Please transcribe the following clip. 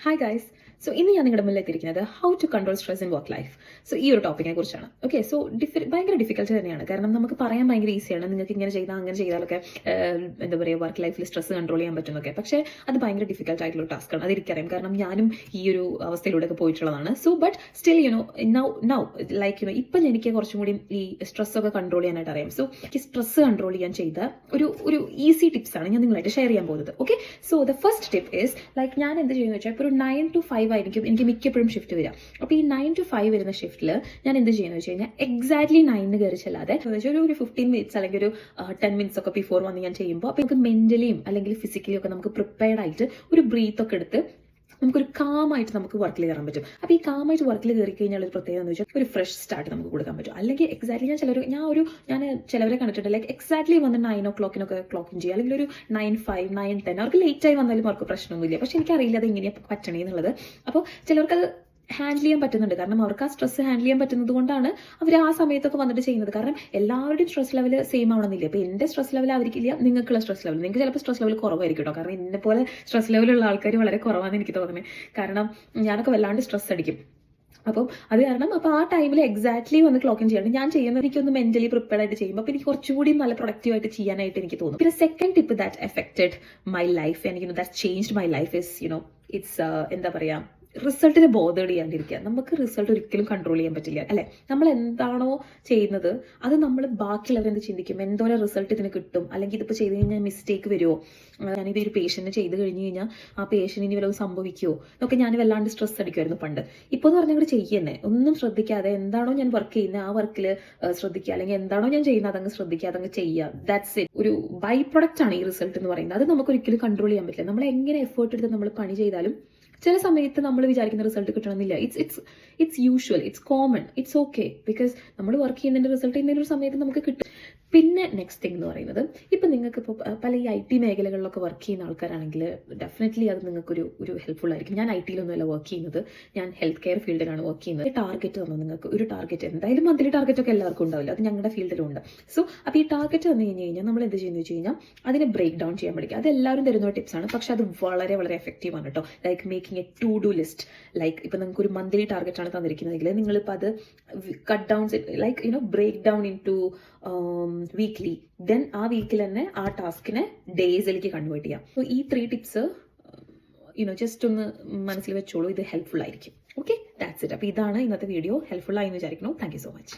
Hi guys. So ഇന്ന് ഞാൻ നിങ്ങളുടെ മുന്നിൽ എത്തിയിരിക്കുന്നത് how to control stress in work life. So ഈ ഒരു ടോപ്പിക്കിനെ കുറിച്ചാണ്. ഓക്കെ, സോ ഭയങ്കര ഡിഫിക്കൽട്ട് തന്നെയാണ്. കാരണം നമുക്ക് പറയാൻ ഭയങ്കര ഈസിയാണ്, നിങ്ങൾക്ക് ഇങ്ങനെ ചെയ്താൽ അങ്ങനെ ചെയ്താലൊക്കെ എന്താ പറയുക, വർക്ക് ലൈഫിൽ സ്ട്രെസ് കൺട്രോൾ ചെയ്യാൻ പറ്റുന്നൊക്കെ. പക്ഷേ അത് ഭയങ്കര ഡിഫിക്കൽട്ട് ആയിട്ടുള്ള ടാസ്ക്കാണ്. അത് എനിക്കറിയാം, കാരണം ഞാനും ഈ ഒരു അവസ്ഥയിലൂടെയൊക്കെ പോയിട്ടുള്ളതാണ്. So but still now like ഇപ്പം എനിക്ക് കുറച്ചും കൂടി ഈ സ്ട്രെസ്സൊക്കെ കൺട്രോൾ ചെയ്യാനായിട്ട് അറിയാം. സോ എനിക്ക് സ്ട്രെസ് കൺട്രോൾ ചെയ്യാൻ ചെയ്ത ഒരു ഈസി ടിപ്സാണ് ഞാൻ നിങ്ങളായിട്ട് ഷെയർ ചെയ്യാൻ പോകുന്നത്. Okay, so the first tip is like ഞാൻ എന്ത് ചെയ്യുന്നത് വെച്ചാൽ, ഇപ്പോൾ ഒരു 9 to 5 ആയിരിക്കും എനിക്ക് മിക്കപ്പോഴും ഷിഫ്റ്റ് വരിക. അപ്പോൾ ഈ 9 to 5 വരുന്ന ഷിഫ്റ്റിൽ ഞാൻ എന്ത് ചെയ്യുന്നത് വെച്ച് കഴിഞ്ഞാൽ, എക്സാക്ട്ലി 9 കയറി ചെല്ലാതെ ഒരു 15 മിനിറ്റ്സ് അല്ലെങ്കിൽ ഒരു 10 മിനിറ്റ്സ് ഒക്കെ ബിഫോർ വന്ന് ഞാൻ ചെയ്യുമ്പോൾ അപ്പോൾ നമുക്ക് മെന്റലിയും അല്ലെങ്കിൽ ഫിസിക്കലിയും ഒക്കെ നമുക്ക് പ്രിപ്പയർഡ് ആയിട്ട് ഒരു ബ്രീത്ത് ഒക്കെ എടുത്ത് നമുക്കൊരു കാമായിട്ട് നമുക്ക് വർക്കിൽ കയറാൻ പറ്റും. അപ്പോൾ ഈ കാമായിട്ട് വർക്കിൽ കയറി കഴിഞ്ഞാൽ ഒരു പ്രത്യേകത എന്ന് വെച്ചാൽ ഒരു ഫ്രഷ് സ്റ്റാർട്ട് നമുക്ക് കൊടുക്കാൻ പറ്റും. അല്ലെങ്കിൽ എക്സാക്ട്ലി ഞാൻ ചിലവരെ കണ്ടിട്ടുണ്ട്, ലൈക്ക് എക്സാക്ട്ലി വന്ന് 9 o'clock ക്ലോക്കിൻ ചെയ്യുക, അല്ലെങ്കിൽ ഒരു 9:05, 9:10 അവർക്ക് ലേറ്റായി വന്നാലും അവർക്ക് പ്രശ്നമൊന്നുമില്ല. പക്ഷെ എനിക്കറിയില്ല അത് എങ്ങനെയാണ് പറ്റണേ എന്നുള്ളത്. അപ്പോൾ ചിലവർക്കത് ഹാൻഡിൽ ചെയ്യാൻ പറ്റുന്നുണ്ട്, കാരണം അവർക്ക് ആ സ്ട്രെസ് ഹാൻഡിൽ ചെയ്യാൻ പറ്റുന്നത് കൊണ്ടാണ് അവർ ആ സമയത്തൊക്കെ വന്നിട്ട് ചെയ്യുന്നത്. കാരണം എല്ലാവരുടെയും സ്ട്രെസ് ലെവൽ സെയിം ആവണമെന്നില്ല. ഇപ്പോൾ എൻ്റെ സ്ട്രെസ് ലെവൽ ആയിരിക്കില്ല നിങ്ങൾക്കുള്ള സ്ട്രെസ് ലെവൽ. നിങ്ങൾക്ക് ചിലപ്പോൾ സ്ട്രെസ് ലെവൽ കുറവായിരിക്കും കേട്ടോ, കാരണം എന്നെ പോലെ സ്ട്രെസ് ലെവലുള്ള ആൾക്കാർ വളരെ കുറവാണെന്ന് എനിക്ക് തോന്നുന്നത്. കാരണം ഞാനൊക്കെ വല്ലാണ്ട് സ്ട്രെസ് അടിക്കും. അപ്പം അത് കാരണം അപ്പോൾ ആ ടൈമിൽ എക്സാക്ട്ലി വന്ന് ക്ലോക്കിൻ ചെയ്യാണ്ട് ഞാൻ ചെയ്യുന്നത് എനിക്കൊന്ന് മെന്റലി പ്രിപ്പയർഡ് ആയിട്ട് ചെയ്യുമ്പോൾ അപ്പോൾ എനിക്ക് കുറച്ചുകൂടി നല്ല പ്രൊഡക്റ്റീവായിട്ട് ചെയ്യാനായിട്ട് എനിക്ക് തോന്നും. പിന്നെ second tip that affected my life and that changed my life is it's എന്താ പറയുക, റിസൾട്ടിനെ ബോധേഡ് ചെയ്യാണ്ടിരിക്കുക. നമുക്ക് റിസൾട്ട് ഒരിക്കലും കൺട്രോൾ ചെയ്യാൻ പറ്റില്ല, അല്ലെ? നമ്മൾ എന്താണോ ചെയ്യുന്നത് അത് നമ്മൾ ബാക്കിയുള്ളവരെന്ത് ചിന്തിക്കും, എന്തോരം റിസൾട്ട് ഇതിന് കിട്ടും, അല്ലെങ്കിൽ ഇതിപ്പോൾ ചെയ്ത് കഴിഞ്ഞാൽ മിസ്റ്റേക്ക് വരുമോ, ഞാനിത് ഒരു പേഷ്യൻറ്റ് ചെയ്ത് കഴിഞ്ഞ് കഴിഞ്ഞാൽ ആ പേഷ്യൻറ്റ് ഇനി വല്ലതും സംഭവിക്കുമോ എന്നൊക്കെ ഞാൻ വല്ലാണ്ട് സ്ട്രെസ് അടിക്കുമായിരുന്നു പണ്ട്. ഇപ്പോൾ എന്ന് പറഞ്ഞാൽ ചെയ്യുന്നേ ഒന്നും ശ്രദ്ധിക്കാതെ എന്താണോ ഞാൻ വർക്ക് ചെയ്യുന്നത് ആ വർക്കിൽ ശ്രദ്ധിക്കുക, അല്ലെങ്കിൽ എന്താണോ ഞാൻ ചെയ്യുന്നത് അതങ്ങ് ശ്രദ്ധിക്കുക, അതങ്ങ് ചെയ്യുക. That's it. ഒരു ബൈ പ്രൊഡക്റ്റ് ആണ് ഈ റിസൾട്ട് എന്ന് പറയുന്നത്. അത് നമുക്ക് ഒരിക്കലും കൺട്രോൾ ചെയ്യാൻ പറ്റില്ല. നമ്മൾ എങ്ങനെ എഫേർട്ട് എടുത്ത് നമ്മൾ പണി ചെയ്താലും ചില സമയത്ത് നമ്മൾ വിചാരിക്കുന്ന റിസൾട്ട് കിട്ടണമെന്നില്ല. It's usual, it's common, it's okay. Because നമ്മൾ വർക്ക് ചെയ്യുന്നതിൻ്റെ റിസൾട്ട് എന്തെങ്കിലും ഒരു സമയത്ത് നമുക്ക് കിട്ടും. പിന്നെ നെക്സ്റ്റ് തിങ് എന്ന് പറയുന്നത്, ഇപ്പം നിങ്ങൾക്ക് ഇപ്പോൾ പല ഈ IT മേഖലകളിലൊക്കെ വർക്ക് ചെയ്യുന്ന ആൾക്കാരാണെങ്കിൽ ഡെഫിനറ്റ്ലി അത് നിങ്ങൾക്കൊരു ഹെൽപ്ഫുൾ ആയിരിക്കും. ഞാൻ IT ലൊന്നുമല്ല വർക്ക് ചെയ്യുന്നത്, ഞാൻ ഹെൽത്ത് കെയർ ഫീൽഡിലാണ് വർക്ക് ചെയ്യുന്നത്. ടാർഗറ്റ് തന്നു നിങ്ങൾക്ക് ഒരു ടാർഗറ്റ്, എന്തായാലും മന്ത്ലി ടാർഗറ്റ് ഒക്കെ എല്ലാവർക്കും ഉണ്ടാവില്ല, അത് ഞങ്ങളുടെ ഫീൽഡിലും ഉണ്ട്. സോ അപ്പോൾ ഈ ടാർഗറ്റ് വന്നു കഴിഞ്ഞ് കഴിഞ്ഞാൽ നമ്മൾ എന്ത് ചെയ്യുന്നത് വെച്ച് കഴിഞ്ഞാൽ അതിനെ ബ്രേക്ക് ഡൗൺ ചെയ്യാൻ പഠിക്കുക. അത് എല്ലാവരും തരുന്ന ടിപ്സാണ്, പക്ഷെ അത് വളരെ വളരെ എഫക്റ്റീവ് ആണ് കേട്ടോ. Like making a to do list. Like ഇപ്പം നിങ്ങൾക്ക് ഒരു മന്ത്ലി ടാർഗറ്റ് ആണ് തന്നിരിക്കുന്നതെങ്കിൽ നിങ്ങളിപ്പോൾ അത് cut down, like break down into weekly, then ആ വീക്കിൽ തന്നെ ആ ടാസ്കിനെ ഡേയ്സിലേക്ക് കൺവേർട്ട് ചെയ്യാം. സോ ഈ 3 ടിപ്സ് ജസ്റ്റ് ഒന്ന് മനസ്സിൽ വെച്ചോളൂ, ഇത് ഹെൽപ്ഫുൾ ആയിരിക്കും. Okay, that's it. അപ്പോൾ ഇതാണ് ഇന്നത്തെ വീഡിയോ. ഹെൽപ്ഫുൾ ആയി എന്ന് വിചാരിക്കുന്നു. Thank you so much.